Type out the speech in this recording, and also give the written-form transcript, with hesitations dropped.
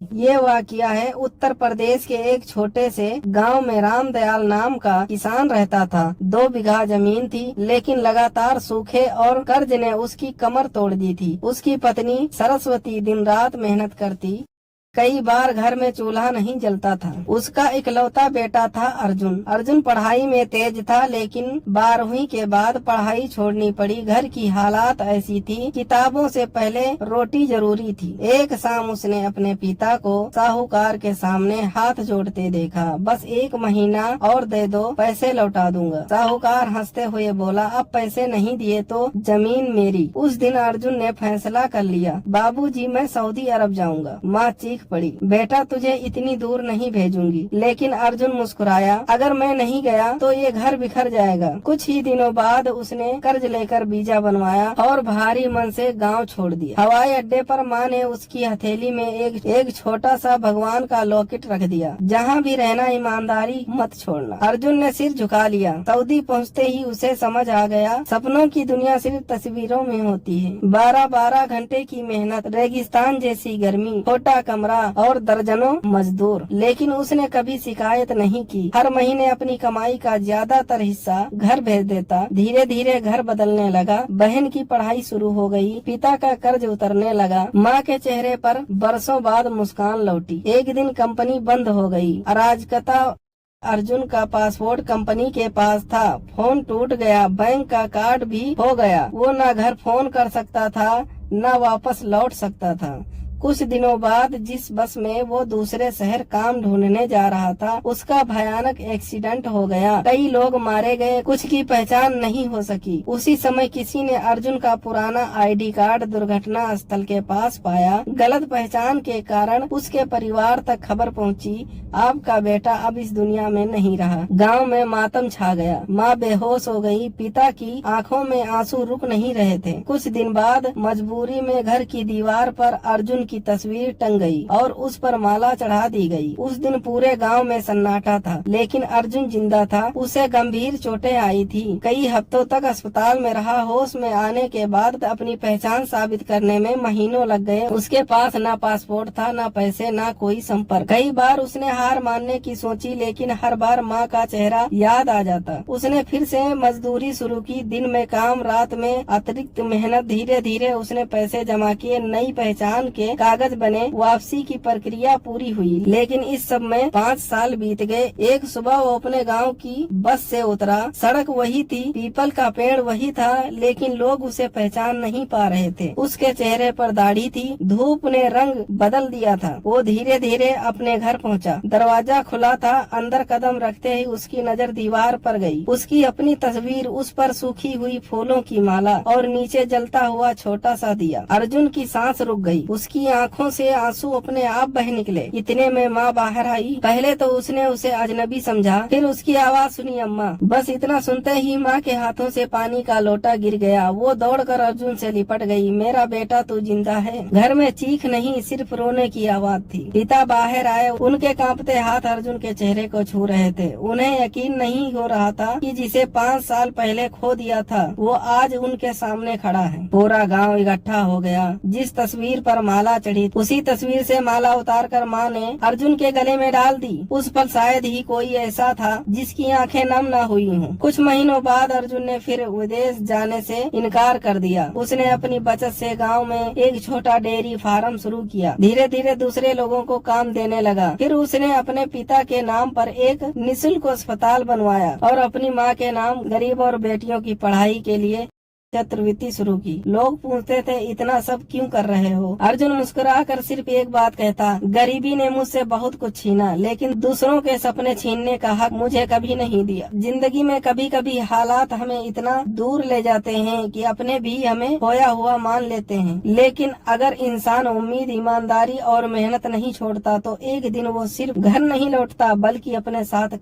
ये वाकया है उत्तर प्रदेश के एक छोटे से गांव में रामदयाल नाम का किसान रहता था। 2 बीघा जमीन थी, लेकिन लगातार सूखे और कर्ज ने उसकी कमर तोड़ दी थी। उसकी पत्नी सरस्वती दिन रात मेहनत करती, कई बार घर में चूल्हा नहीं जलता था। उसका इकलौता बेटा था अर्जुन। अर्जुन पढ़ाई में तेज था, लेकिन 12वीं के बाद पढ़ाई छोड़नी पड़ी। घर की हालात ऐसी थी, किताबों से पहले रोटी जरूरी थी। एक शाम उसने अपने पिता को साहूकार के सामने हाथ जोड़ते देखा। बस 1 महीना और दे दो, पैसे लौटा दूंगा। साहूकार हंसते हुए बोला, अब पैसे नहीं दिए तो जमीन मेरी। उस दिन अर्जुन ने फैसला कर लिया, बाबूजी मैं सऊदी अरब जाऊंगा। माँ चीख पड़ी, बेटा तुझे इतनी दूर नहीं भेजूंगी। लेकिन अर्जुन मुस्कुराया, अगर मैं नहीं गया तो ये घर बिखर जाएगा। कुछ ही दिनों बाद उसने कर्ज लेकर वीजा बनवाया और भारी मन से गांव छोड़ दिया। हवाई अड्डे पर माँ ने उसकी हथेली में एक छोटा सा भगवान का लॉकेट रख दिया, जहाँ भी रहना ईमानदारी मत छोड़ना। अर्जुन ने सिर झुका लिया। सऊदी पहुँचते ही उसे समझ आ गया, सपनों की दुनिया सिर्फ तस्वीरों में होती है। 12-12 घंटे की मेहनत, रेगिस्तान जैसी गर्मी, छोटा कमरा और दर्जनों मजदूर, लेकिन उसने कभी शिकायत नहीं की। हर महीने अपनी कमाई का ज्यादातर हिस्सा घर भेज देता। धीरे धीरे घर बदलने लगा। बहन की पढ़ाई शुरू हो गई, पिता का कर्ज उतरने लगा। माँ के चेहरे पर बरसों बाद मुस्कान लौटी। एक दिन कंपनी बंद हो गई। अराजकता। अर्जुन का पासपोर्ट कंपनी के पास था, फोन टूट गया, बैंक का कार्ड भी हो गया। वो न घर फोन कर सकता था, न वापस लौट सकता था। कुछ दिनों बाद जिस बस में वो दूसरे शहर काम ढूंढने जा रहा था, उसका भयानक एक्सीडेंट हो गया। कई लोग मारे गए, कुछ की पहचान नहीं हो सकी। उसी समय किसी ने अर्जुन का पुराना आईडी कार्ड दुर्घटना स्थल के पास पाया। गलत पहचान के कारण उसके परिवार तक खबर पहुंची, आपका बेटा अब इस दुनिया में नहीं रहा। गांव में मातम छा गया। माँ बेहोश हो गई, पिता की आंखों में आंसू रुक नहीं रहे थे। कुछ दिन बाद मजबूरी में घर की दीवार पर अर्जुन की तस्वीर टंग गई और उस पर माला चढ़ा दी गई। उस दिन पूरे गांव में सन्नाटा था, लेकिन अर्जुन जिंदा था। उसे गंभीर चोटें आई थी, कई हफ्तों तक अस्पताल में रहा। होश में आने के बाद अपनी पहचान साबित करने में महीनों लग गए। उसके पास न पासपोर्ट था, न पैसे, न कोई संपर्क। कई बार उसने हार मानने की सोची, लेकिन हर बार माँ का चेहरा याद आ जाता। उसने फिर से मजदूरी शुरू की, दिन में काम, रात में अतिरिक्त मेहनत। धीरे धीरे उसने पैसे जमा किए, नई पहचान के कागज बने, वापसी की प्रक्रिया पूरी हुई। लेकिन इस सब में 5 साल बीत गए। एक सुबह वो अपने गांव की बस से उतरा। सड़क वही थी, पीपल का पेड़ वही था, लेकिन लोग उसे पहचान नहीं पा रहे थे। उसके चेहरे पर दाढ़ी थी, धूप ने रंग बदल दिया था। वो धीरे धीरे अपने घर पहुंचा। दरवाजा खुला था, अंदर कदम रखते ही उसकी नजर दीवार पर गई। उसकी अपनी तस्वीर, उस पर सूखी हुई फूलों की माला और नीचे जलता हुआ छोटा सा दिया। अर्जुन की सांस रुक गई, उसकी आंखों से आंसू अपने आप बह निकले। इतने में माँ बाहर आई। पहले तो उसने उसे अजनबी समझा, फिर उसकी आवाज सुनी, अम्मा। बस इतना सुनते ही माँ के हाथों से पानी का लोटा गिर गया। वो दौड़कर अर्जुन से लिपट गई, मेरा बेटा तू जिंदा है। घर में चीख नहीं, सिर्फ रोने की आवाज थी। पिता बाहर आए, उनके कांपते हाथ अर्जुन के चेहरे को छू रहे थे। उन्हें यकीन नहीं हो रहा था कि जिसे 5 साल पहले खो दिया था, वो आज उनके सामने खड़ा है। पूरा गाँव इकट्ठा हो गया। जिस तस्वीर पर माला चढ़ी, उसी तस्वीर से माला उतारकर माँ ने अर्जुन के गले में डाल दी। उस पल शायद ही कोई ऐसा था जिसकी आंखें नम न हुई हों। कुछ महीनों बाद अर्जुन ने फिर विदेश जाने से इनकार कर दिया। उसने अपनी बचत से गांव में एक छोटा डेयरी फार्म शुरू किया। धीरे धीरे दूसरे लोगों को काम देने लगा। फिर उसने अपने पिता के नाम पर एक निःशुल्क अस्पताल बनवाया और अपनी माँ के नाम गरीब और बेटियों की पढ़ाई के लिए छात्रवृत्ति शुरू की। लोग पूछते थे, इतना सब क्यों कर रहे हो? अर्जुन मुस्कुराकर सिर्फ एक बात कहता, गरीबी ने मुझसे बहुत कुछ छीना, लेकिन दूसरों के सपने छीनने का हक मुझे कभी नहीं दिया। जिंदगी में कभी कभी हालात हमें इतना दूर ले जाते हैं कि अपने भी हमें खोया हुआ मान लेते हैं। लेकिन अगर इंसान उम्मीद, ईमानदारी और मेहनत नहीं छोड़ता, तो एक दिन वो सिर्फ घर नहीं लौटता, बल्कि अपने साथ